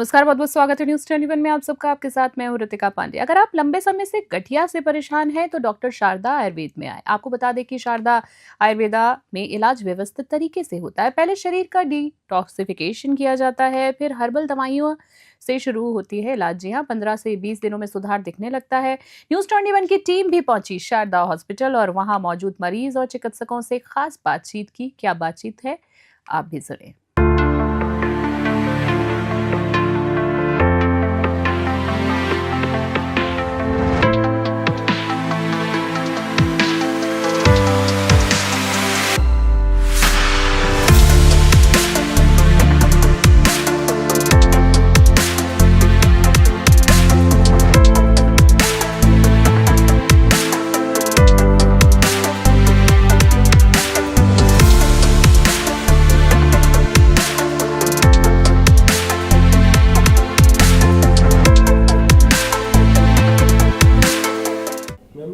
नमस्कार, बहुत बहुत स्वागत है न्यूज़ 21 में आप सबका। आपके साथ मैं हूं ऋतिका पांडे। अगर आप लंबे समय से गठिया से परेशान हैं तो डॉक्टर शारदा आयुर्वेद में आए। आपको बता दें कि शारदा आयुर्वेदा में इलाज व्यवस्थित तरीके से होता है। पहले शरीर का डिटॉक्सिफिकेशन किया जाता है, फिर हर्बल दवाइयों से शुरू होती है इलाज। जी हाँ, 15 से 20 दिनों में सुधार दिखने लगता है। न्यूज़ 21 की टीम भी पहुंची शारदा हॉस्पिटल और वहां मौजूद मरीज और चिकित्सकों से खास बातचीत की। क्या बातचीत है, आप भी सुने। मैम,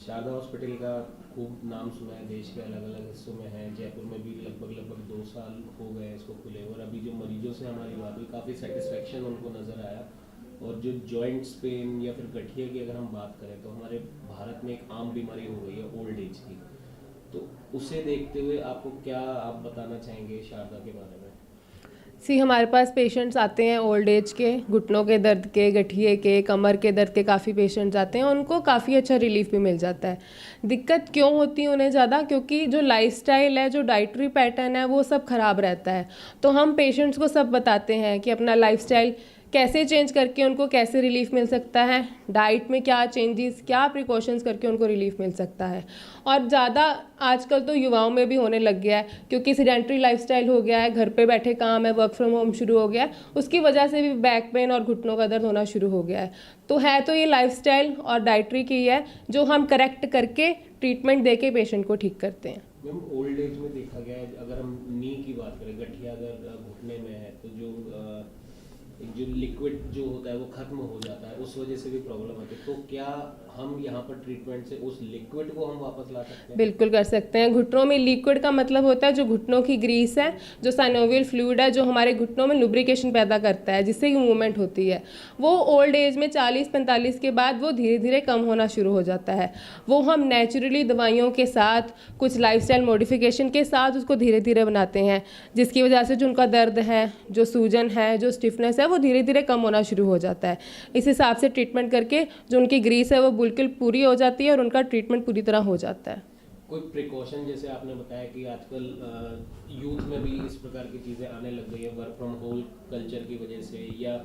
शारदा हॉस्पिटल का खूब नाम सुना है, देश के अलग अलग हिस्सों में है। जयपुर में भी लगभग 2 साल हो गए इसको खुले, और अभी जो मरीजों से हमारी बात हुई काफ़ी सेटिस्फेक्शन उनको नज़र आया। और जो जॉइंट्स पेन या फिर गठिया की अगर हम बात करें तो हमारे भारत में एक आम बीमारी हो गई है ओल्ड एज की, तो उसे देखते हुए आपको क्या आप बताना चाहेंगे शारदा के बारे में? हमारे पास पेशेंट्स आते हैं ओल्ड एज के, घुटनों के दर्द के, गठिए के, कमर के दर्द के काफ़ी पेशेंट्स आते हैं। उनको काफ़ी अच्छा रिलीफ भी मिल जाता है। दिक्कत क्यों होती है उन्हें ज़्यादा? क्योंकि जो लाइफस्टाइल है, जो डाइटरी पैटर्न है, वो सब ख़राब रहता है। तो हम पेशेंट्स को सब बताते हैं कि अपना लाइफस्टाइल कैसे चेंज करके उनको कैसे रिलीफ मिल सकता है, डाइट में क्या चेंजेस, क्या प्रिकॉशंस करके उनको रिलीफ मिल सकता है। और ज़्यादा आजकल तो युवाओं में भी होने लग गया है, क्योंकि सीडेंटरी लाइफस्टाइल हो गया है, घर पे बैठे काम है, वर्क फ्रॉम होम शुरू हो गया है, उसकी वजह से भी बैक पेन और घुटनों का दर्द होना शुरू हो गया है। तो ये लाइफस्टाइल और डाइटरी की है, जो हम करेक्ट करके ट्रीटमेंट दे के पेशेंट को ठीक करते हैं। मैम, ओल्ड एज में देखा गया है, अगर हम नी की बात करें, गठिया अगर घुटने में है तो जो लिक्विड जो होता है वो खत्म हो जाता है, उस वजह से भी प्रॉब्लम आती है। तो क्या हम यहाँ पर ट्रीटमेंट से उस लिक्विड को हम वापस ला सकते हैं? बिल्कुल कर सकते हैं। घुटनों में लिक्विड का मतलब होता है जो घुटनों की ग्रीस है, जो साइनोवियल फ्लूइड है, जो हमारे घुटनों में लुब्रिकेशन पैदा करता है, जिससे मूवमेंट होती है। वो ओल्ड एज में 40-45 के बाद वो धीरे धीरे कम होना शुरू हो जाता है। वो हम नेचुरली दवाइयों के साथ, कुछ लाइफस्टाइल मॉडिफिकेशन के साथ उसको धीरे धीरे बनाते हैं, जिसकी वजह से जो उनका दर्द है, जो सूजन है, जो स्टिफनेस है, वो धीरे धीरे कम होना शुरू हो जाता है। इस हिसाब से ट्रीटमेंट करके जो उनकी ग्रीस है वो बिल्कुल पूरी हो जाती है और उनका ट्रीटमेंट पूरी तरह हो जाता है। कोई प्रिकॉशन, जैसे आपने बताया कि आजकल यूथ में भी इस प्रकार की चीज़ें आने लग गई है वर्क फ्रॉम होम कल्चर की वजह से, या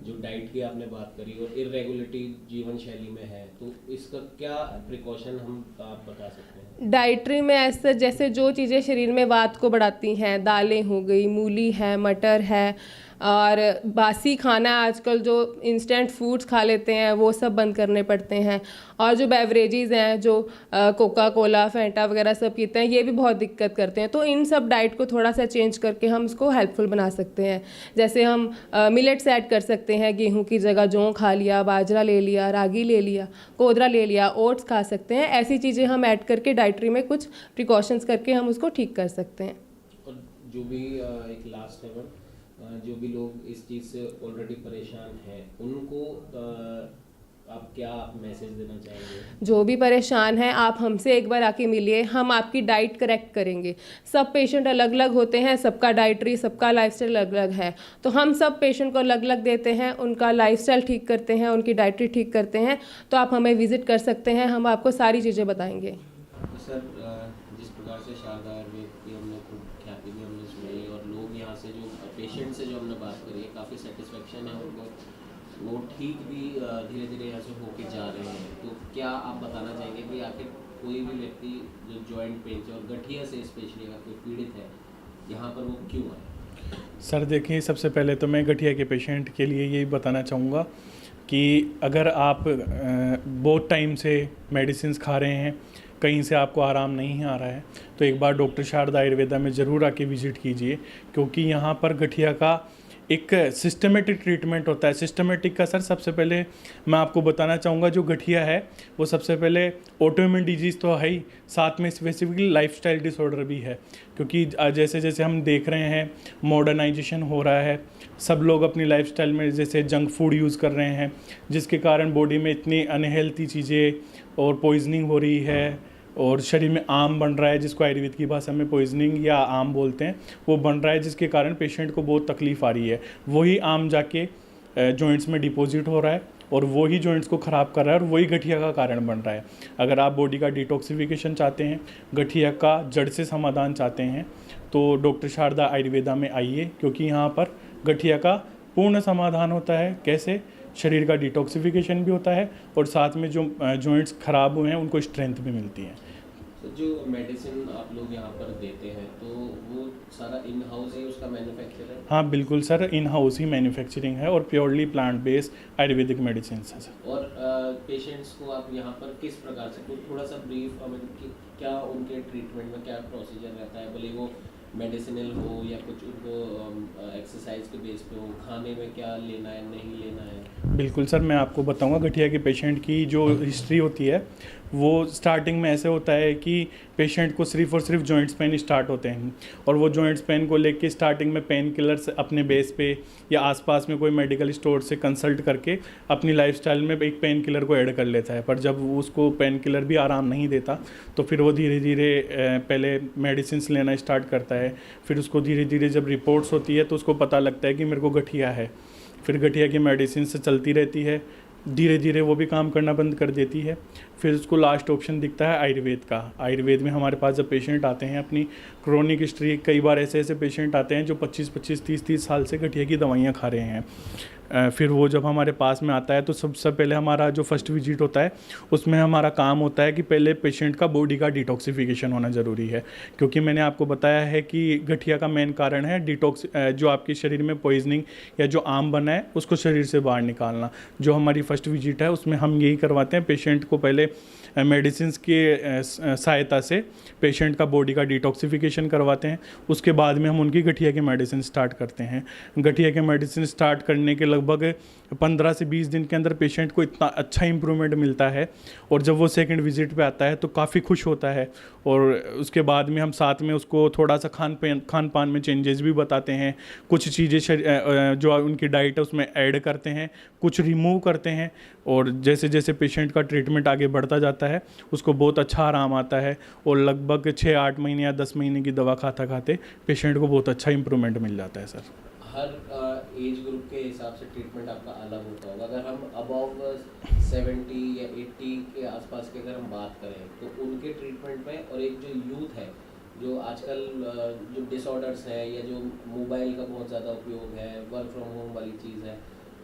जो डाइट की आपने बात करी और इरेगुलरिटी जीवन शैली में है, तो इसका क्या प्रिकॉशन आप बता सकते हैं? डाइटरी में ऐसे जैसे जो चीज़ें शरीर में वात को बढ़ाती हैं, दालें हो गई, मूली है, मटर है, और बासी खाना आजकल जो इंस्टेंट फूड्स खा लेते हैं वो सब बंद करने पड़ते हैं। और जो बेवरेजेस हैं, जो कोका कोला, फैंटा वगैरह सब पीते हैं, ये भी बहुत दिक्कत करते हैं। तो इन सब डाइट को थोड़ा सा चेंज करके हम इसको हेल्पफुल बना सकते हैं। जैसे हम मिलेट्स ऐड कर सकते हैं, गेहूं की जगह जौ खा लिया, बाजरा ले लिया, रागी ले लिया, कोदरा ले लिया, ओट्स खा सकते हैं। ऐसी चीज़ें हम ऐड करके डाइटरी में कुछ प्रिकॉशंस करके हम उसको ठीक कर सकते हैं। और जो भी एक लास्ट है, जो भी लोग इस चीज़ से ऑलरेडी परेशान हैं, उनको आप क्या मैसेज देना चाहेंगे? जो भी परेशान है, आप हमसे एक बार आके मिलिए, हम आपकी डाइट करेक्ट करेंगे। सब पेशेंट अलग अलग होते हैं, सबका डाइटरी, सबका लाइफस्टाइल अलग अलग है, तो हम सब पेशेंट को अलग अलग देते हैं, उनका लाइफस्टाइल ठीक करते हैं, उनकी डाइटरी ठीक करते हैं। तो आप हमें विजिट कर सकते हैं, हम आपको सारी चीज़ें बताएंगे। तो सर, जिस प्रकार से शारदा आयुर्वेद की हमने खूब ख्याति भी हमने सुनी, और लोग यहाँ से जो पेशेंट से जो हमने बात करी है, काफ़ी सेटिस्फेक्शन है उनको, वो ठीक भी धीरे धीरे यहाँ से होके जा रहे हैं। तो क्या आप बताना चाहेंगे कि आखिर कोई भी व्यक्ति जो जॉइंट पेन से और गठिया से स्पेशली अगर कोई पीड़ित है, यहाँ पर वो क्यों आए? सर देखिए, सबसे पहले तो मैं गठिया के पेशेंट के लिए यही बताना चाहूँगा कि अगर आप बहुत टाइम से मेडिसिन खा रहे हैं, कहीं से आपको आराम नहीं आ रहा है, तो एक बार डॉक्टर शारदा आयुर्वेदा में ज़रूर आके विज़िट कीजिए, क्योंकि यहाँ पर गठिया का एक सिस्टमेटिक ट्रीटमेंट होता है। सिस्टमेटिक का सर सबसे पहले मैं आपको बताना चाहूँगा, जो गठिया है वो सबसे पहले ऑटोइम्यून डिजीज़ तो है ही, साथ में स्पेसिफिकली लाइफस्टाइल डिसऑर्डर भी है। क्योंकि जैसे जैसे हम देख रहे हैं मॉडर्नाइजेशन हो रहा है, सब लोग अपनी लाइफस्टाइल में जैसे जंक फूड यूज़ कर रहे हैं, जिसके कारण बॉडी में इतनी अनहेल्थी चीज़ें और पॉइजनिंग हो रही है और शरीर में आम बन रहा है, जिसको आयुर्वेद की भाषा में पॉइजनिंग या आम बोलते हैं, वो बन रहा है, जिसके कारण पेशेंट को बहुत तकलीफ़ आ रही है। वही आम जाके जॉइंट्स में डिपॉजिट हो रहा है और वही जॉइंट्स को ख़राब कर रहा है और वही गठिया का कारण बन रहा है। अगर आप बॉडी का डिटॉक्सिफिकेशन चाहते हैं, गठिया का जड़ से समाधान चाहते हैं, तो डॉक्टर शारदा आयुर्वेदा में आइए, क्योंकि यहाँ पर गठिया का पूर्ण समाधान होता है। कैसे? शरीर का डिटॉक्सिफिकेशन भी होता है और साथ में जो जॉइंट्स ख़राब हुए हैं उनको स्ट्रेंथ भी मिलती है। तो जो मेडिसिन आप लोग यहाँ पर देते हैं तो वो सारा इन हाउस ही उसका मैन्युफैक्चर है? हाँ बिल्कुल sir, in house he manufacturing है और purely plant based Ayurvedic medicine है सर। और पेशेंट्स को आप यहाँ पर किस प्रकार से, कुछ थोड़ा सा ब्रीफ हमें कि क्या उनके ट्रीटमेंट में क्या प्रोसीजर रहता है, भले वो मेडिसिनल हो या कुछ उनको एक्सरसाइज के बेस पे हो, खाने में क्या लेना है नहीं लेना है? बिल्कुल सर, मैं आपको बताऊंगा। गठिया के पेशेंट की जो हिस्ट्री होती है वो स्टार्टिंग में ऐसे होता है कि पेशेंट को सिर्फ और सिर्फ जॉइंट्स पेन स्टार्ट होते हैं और वो जॉइंट्स पेन को लेके स्टार्टिंग में पेन किलर्स अपने बेस पे या आसपास में कोई मेडिकल स्टोर से कंसल्ट करके अपनी लाइफस्टाइल में एक पेन किलर को ऐड कर लेता है। पर जब उसको पेन किलर भी आराम नहीं देता तो फिर वो धीरे धीरे पहले मेडिसिन लेना स्टार्ट करता है। फिर उसको धीरे धीरे जब रिपोर्ट्स होती है तो उसको पता लगता है कि मेरे को गठिया है। फिर गठिया की मेडिसिन से चलती रहती है, धीरे धीरे वो भी काम करना बंद कर देती है। फिर उसको लास्ट ऑप्शन दिखता है आयुर्वेद का। आयुर्वेद में हमारे पास जब पेशेंट आते हैं अपनी क्रोनिक हिस्ट्री, कई बार ऐसे ऐसे पेशेंट आते हैं जो 25-25, 30-30 साल से गठिया की दवाइयाँ खा रहे हैं। फिर वो जब हमारे पास में आता है तो सबसे पहले हमारा जो फर्स्ट विजिट होता है उसमें हमारा काम होता है कि पहले पेशेंट का बॉडी का डिटॉक्सिफिकेशन होना ज़रूरी है। क्योंकि मैंने आपको बताया है कि गठिया का मेन कारण है डिटॉक्स, जो आपके शरीर में पॉइजनिंग या जो आम बना है उसको शरीर से बाहर निकालना। जो हमारी फर्स्ट विजिट है उसमें हम यही करवाते हैं, पेशेंट को पहले मेडिसिन के सहायता से पेशेंट का बॉडी का डिटॉक्सिफिकेशन करवाते हैं। उसके बाद में हम उनकी गठिया की मेडिसिन स्टार्ट करते हैं। गठिया के मेडिसिन स्टार्ट करने के लगभग 15 से 20 दिन के अंदर पेशेंट को इतना अच्छा इंप्रूवमेंट मिलता है और जब वो सेकंड विजिट पे आता है तो काफ़ी खुश होता है। और उसके बाद में हम साथ में उसको थोड़ा सा खान पान में चेंजेस भी बताते हैं। कुछ चीज़ें जो उनकी डाइट है उसमें ऐड करते हैं, कुछ रिमूव करते हैं। और जैसे जैसे पेशेंट का ट्रीटमेंट आगे बढ़ता जाता है उसको बहुत अच्छा आराम आता है और लगभग 6-8 महीने या 10 महीने की दवा खाता खाते पेशेंट को बहुत अच्छा इंप्रूवमेंट मिल जाता है सर। हर एज ग्रुप के हिसाब से ट्रीटमेंट आपका अलग होता होगा। अगर हम अबव 70 या 80 के आसपास की अगर हम बात करें तो उनके ट्रीटमेंट में, और एक जो यूथ है जो आजकल जो डिसऑर्डर्स है या जो मोबाइल का बहुत ज़्यादा उपयोग है, वर्क फ्रॉम होम वाली चीज़ है,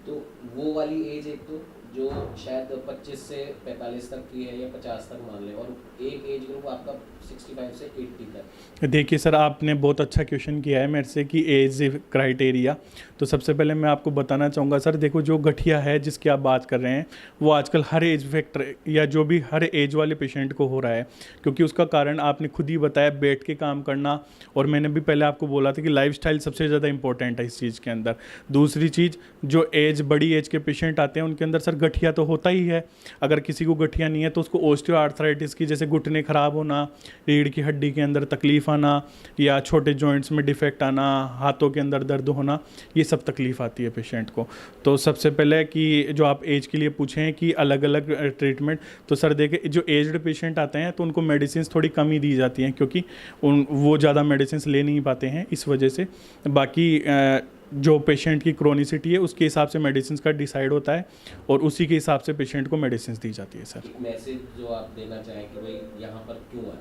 तो वो वाली एज एक तो जो शायद 25 से 45 तक की है या 50 तक मान लें, और एक एज ग्रुप आपका 65 से 80 तक। देखिए सर, आपने बहुत अच्छा क्वेश्चन किया है मेरे से कि एज क्राइटेरिया। तो सबसे पहले मैं आपको बताना चाहूँगा सर, देखो जो गठिया है जिसकी आप बात कर रहे हैं वो आजकल हर एज फैक्टर या जो भी हर एज वाले पेशेंट को हो रहा है। क्योंकि उसका कारण आपने खुद ही बताया, बैठ के काम करना, और मैंने भी पहले आपको बोला था कि लाइफस्टाइल सबसे ज़्यादा इंपॉर्टेंट है इस चीज़ के अंदर। दूसरी चीज़, जो बड़ी एज के पेशेंट आते हैं उनके अंदर सर गठिया तो होता ही है। अगर किसी को गठिया नहीं है तो उसको ऑस्टियोआर्थराइटिस की, जैसे घुटने खराब होना, रीढ़ की हड्डी के अंदर तकलीफ आना या छोटे जॉइंट्स में डिफेक्ट आना, हाथों के अंदर दर्द होना, ये सब तकलीफ आती है पेशेंट को। तो सबसे पहले कि जो आप एज के लिए पूछें कि अलग अलग ट्रीटमेंट, तो सर देखें जो एज्ड पेशेंट आते हैं तो उनको मेडिसिन थोड़ी कम ही दी जाती हैं, क्योंकि वो ज़्यादा मेडिसिन ले नहीं पाते हैं इस वजह से। बाकी जो पेशेंट की क्रोनिसिटी है उसके हिसाब से मेडिसिन का डिसाइड होता है और उसी के हिसाब से पेशेंट को मेडिसिन दी जाती है सर। एक मैसेज जो आप देना चाहें कि भाई यहाँ पर क्यों आए?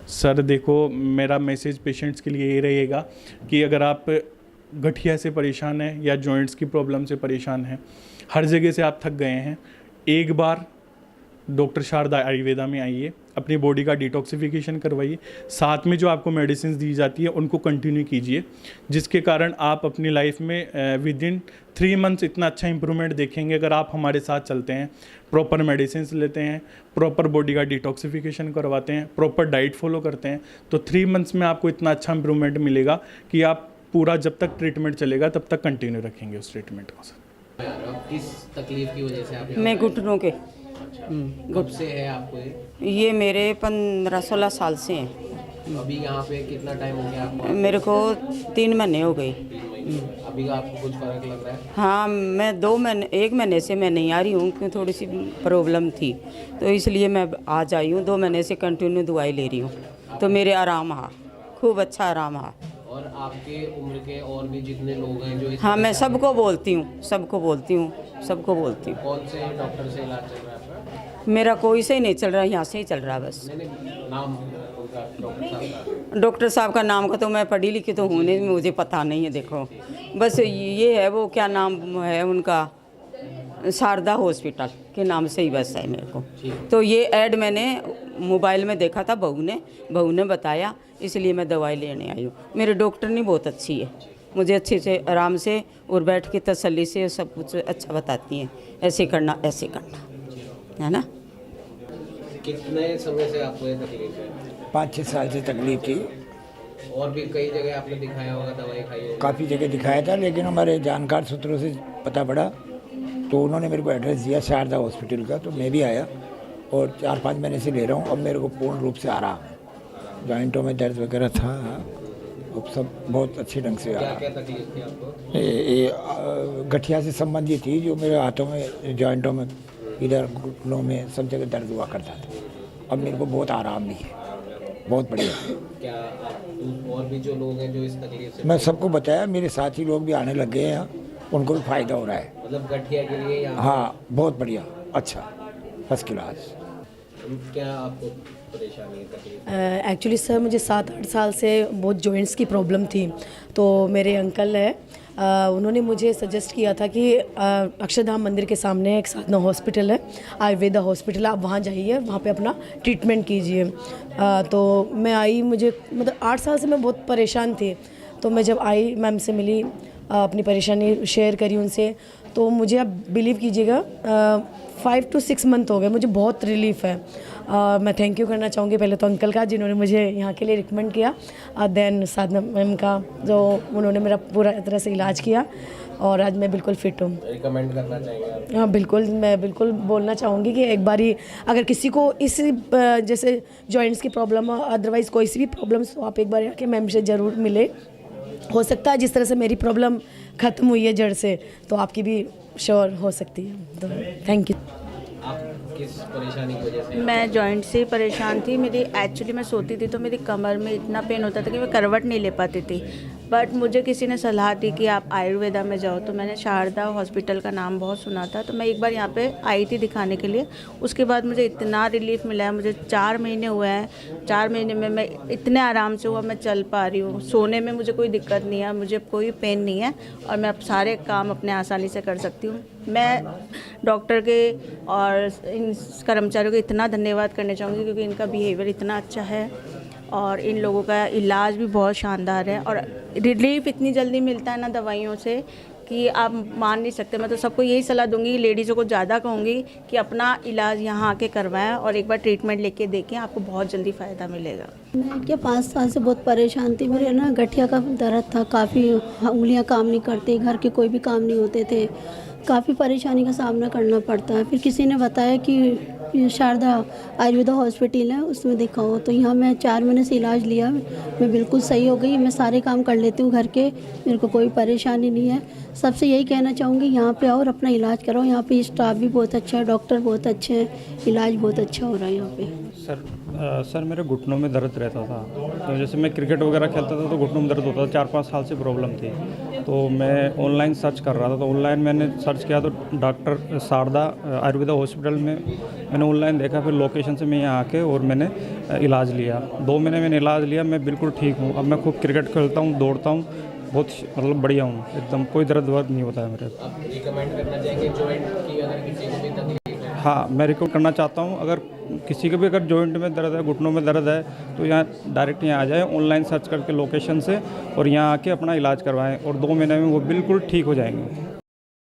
सर देखो, मेरा मैसेज पेशेंट्स के लिए ये रहेगा कि अगर आप गठिया से परेशान हैं या जॉइंट्स की प्रॉब्लम से परेशान हैं, हर जगह से आप थक गए हैं, एक बार डॉक्टर शारदा आयुर्वेदा में आइए, अपनी बॉडी का डिटॉक्सिफिकेशन करवाइए, साथ में जो आपको मेडिसिन दी जाती है उनको कंटिन्यू कीजिए, जिसके कारण आप अपनी लाइफ में विद इन 3 मंथ्स इतना अच्छा इंप्रूवमेंट देखेंगे। अगर आप हमारे साथ चलते हैं, प्रॉपर मेडिसिन लेते हैं, प्रॉपर बॉडी का डिटॉक्सिफिकेशन करवाते हैं, प्रॉपर डाइट फॉलो करते हैं, तो 3 मंथ्स में आपको इतना अच्छा इंप्रूवमेंट मिलेगा कि आप पूरा जब तक ट्रीटमेंट चलेगा तब तक कंटिन्यू रखेंगे उस ट्रीटमेंट को सर। अब किस तकलीफ की वजह से आप यहाँ मैं पे आए? घुटनों के कब से है आपको ये मेरे 15-16 साल से हैं। अभी यहाँ पे कितना टाइम हो गया आपको? मेरे को 3 महीने हो गए। 3 महीने। अभी का आपको कुछ फर्क लग रहा है? हाँ, मैं 1 महीने से मैं नहीं आ रही हूँ क्योंकि थोड़ी सी प्रॉब्लम थी, तो इसलिए मैं आज आई हूँ। 2 महीने से कंटिन्यू दवाई ले रही हूँ, तो मेरे आराम है, खूब अच्छा आराम है। और आपके उम्र के और भी जितने लोग हैं जो इस हाँ, मैं परेशानी- सबको बोलती हूँ, सबको बोलती हूँ, सबको बोलती हूँ। कौन से डॉक्टर से इलाज चल रहा है आपका? मेरा कोई से ही नहीं चल रहा, यहाँ से ही चल रहा बस। नहीं, नाम उनका डॉक्टर साहब का? डॉक्टर साहब का नाम का तो मैं पढ़ी लिखी तो हूँ नहीं, मुझे पता नहीं है। देखो बस ये है, वो क्या नाम है उनका, शारदा हॉस्पिटल के नाम से ही बस है मेरे को। तो ये ऐड मैंने मोबाइल में देखा था, बहू ने बताया, इसलिए मैं दवाई लेने आई हूँ। मेरे डॉक्टर ने बहुत अच्छी है, मुझे अच्छे से आराम से और बैठ के तसल्ली से सब कुछ अच्छा बताती हैं, ऐसे करना ऐसे करना, है ना। कितने समय से आपको ये तकलीफ है? 5-6 साल से तकलीफ थी। और भी कई जगह आपने दिखाया होगा, दवाई खाई होगी? काफ़ी जगह दिखाया था, लेकिन हमारे जानकार सूत्रों से पता पड़ा तो उन्होंने मेरे को एड्रेस दिया शारदा हॉस्पिटल का, तो मैं भी आया और 4-5 महीने से ले रहा हूँ। अब मेरे को पूर्ण रूप से आ रहा है, जॉइंटों में दर्द वगैरह था, अब सब बहुत अच्छे ढंग से आ क्या रहा। क्या तकलीफ थी आपको? ये गठिया से संबंधित थी, जो मेरे हाथों में, जॉइंटों में, इधर घुटनों में सब जगह दर्द हुआ करता था। अब मेरे को बहुत आराम भी है, बहुत बढ़िया। क्या आप और भी जो लोग हैं जो इस तकलीफ से, मैं सबको बताया, मेरे साथी लोग भी आने लग गए हैं, उनको भी फ़ायदा हो रहा है। मतलब गठिया के लिए या हाँ, बहुत बढ़िया, अच्छा, फर्स्ट क्लास। क्या आपको परेशानी है, तकलीफ? एक्चुअली सर मुझे 7-8 साल से बहुत जॉइंट्स की प्रॉब्लम थी। तो मेरे अंकल है, उन्होंने मुझे सजेस्ट किया था कि अक्षरधाम मंदिर के सामने एक साधना हॉस्पिटल है, आयुर्वेदा हॉस्पिटल, आप वहाँ जाइए, वहाँ पे अपना ट्रीटमेंट कीजिए। तो मैं आई, मुझे मतलब 8 साल से मैं बहुत परेशान थी। तो मैं जब आई, मैम से मिली, अपनी परेशानी शेयर करी उनसे, तो मुझे आप बिलीव कीजिएगा 5 to 6 मंथ हो गए, मुझे बहुत रिलीफ है। मैं थैंक यू करना चाहूँगी पहले तो अंकल का, जिन्होंने मुझे यहाँ के लिए रिकमेंड किया, देन साधना मैम का, जो उन्होंने मेरा पूरा तरह से इलाज किया, और आज मैं बिल्कुल फिट हूँ। रिकमेंड करना चाहेंगे आप? हाँ बिल्कुल, मैं बिल्कुल बोलना चाहूँगी कि एक बारी अगर किसी को इस जैसे जॉइंट्स की प्रॉब्लम हो, अदरवाइज़ कोई सी भी प्रॉब्लम, तो आप एक बार आके मैम से ज़रूर मिले। हो सकता है जिस तरह से मेरी प्रॉब्लम ख़त्म हुई है जड़ से, तो आपकी भी श्योर हो सकती है। तो थैंक यू। आप किस परेशानी की वजह से? मैं जॉइंट से परेशान थी। मेरी एक्चुअली मैं सोती थी तो मेरी कमर में इतना पेन होता था कि मैं करवट नहीं ले पाती थी। बट मुझे किसी ने सलाह दी कि आप आयुर्वेदा में जाओ, तो मैंने शारदा हॉस्पिटल का नाम बहुत सुना था, तो मैं एक बार यहाँ पे आई थी दिखाने के लिए। उसके बाद मुझे इतना रिलीफ मिला है, मुझे 4 महीने हुए हैं। 4 महीने में मैं इतने आराम से हुआ, मैं चल पा रही हूँ, सोने में मुझे कोई दिक्कत नहीं है, मुझे कोई पेन नहीं है, और मैं अब सारे काम अपने आसानी से कर सकती हूँ। मैं डॉक्टर के और इन कर्मचारियों को इतना धन्यवाद करना चाहूँगी, क्योंकि इनका बिहेवियर इतना अच्छा है और इन लोगों का इलाज भी बहुत शानदार है, और रिलीफ इतनी जल्दी मिलता है ना दवाइयों से कि आप मान नहीं सकते। मैं तो सबको यही सलाह दूंगी, लेडीज़ों को ज़्यादा कहूँगी कि अपना इलाज यहाँ आके करवाएं और एक बार ट्रीटमेंट लेके देखें, आपको बहुत जल्दी फ़ायदा मिलेगा। मैं क्या 5 साल से बहुत परेशान थी। मेरे ना गठिया का दर्द था, काफ़ी उंगलियां काम नहीं करती, घर के कोई भी काम नहीं होते थे, काफ़ी परेशानी का सामना करना पड़ता है। फिर किसी ने बताया कि ये शारदा आयुर्वेदा हॉस्पिटल है, उसमें दिखाओ। तो यहाँ मैं 4 महीने से इलाज लिया, मैं बिल्कुल सही हो गई। मैं सारे काम कर लेती हूँ घर के, मेरे को कोई परेशानी नहीं है। सबसे यही कहना चाहूँगी, यहाँ पे आओ और अपना इलाज कराओ। यहाँ पे स्टाफ भी बहुत अच्छा है, डॉक्टर बहुत अच्छे हैं, इलाज बहुत अच्छा हो रहा है यहाँ पे। सर मेरे घुटनों में दर्द रहता था, तो जैसे मैं क्रिकेट वगैरह खेलता था तो घुटनों में दर्द होता था। 4-5 साल से प्रॉब्लम थी, तो मैं ऑनलाइन सर्च कर रहा था। तो ऑनलाइन मैंने सर्च किया तो डॉक्टर शारदा आयुर्वेदा हॉस्पिटल में मैंने ऑनलाइन देखा, फिर लोकेशन से मैं यहाँ आके और मैंने इलाज लिया। 2 महीने मैंने इलाज लिया, मैं बिल्कुल ठीक हूँ। अब मैं खूब क्रिकेट खेलता हूँ, दौड़ता हूँ, बहुत मतलब बढ़िया हूँ एकदम, कोई दर्द वर्द नहीं होता है मेरे। आप रिकमेंड करना चाहेंगे जॉइंट की, अगर किसी को भी तकलीफ है? हाँ, मैं रिकमेंड करना चाहता हूँ, अगर किसी को भी अगर जॉइंट में दर्द है, घुटनों में दर्द है, तो यहाँ डायरेक्ट यहाँ आ जाए, ऑनलाइन सर्च करके लोकेशन से, और यहाँ आके अपना इलाज करवाएं, और 2 महीने में वो बिल्कुल ठीक हो जाएंगे।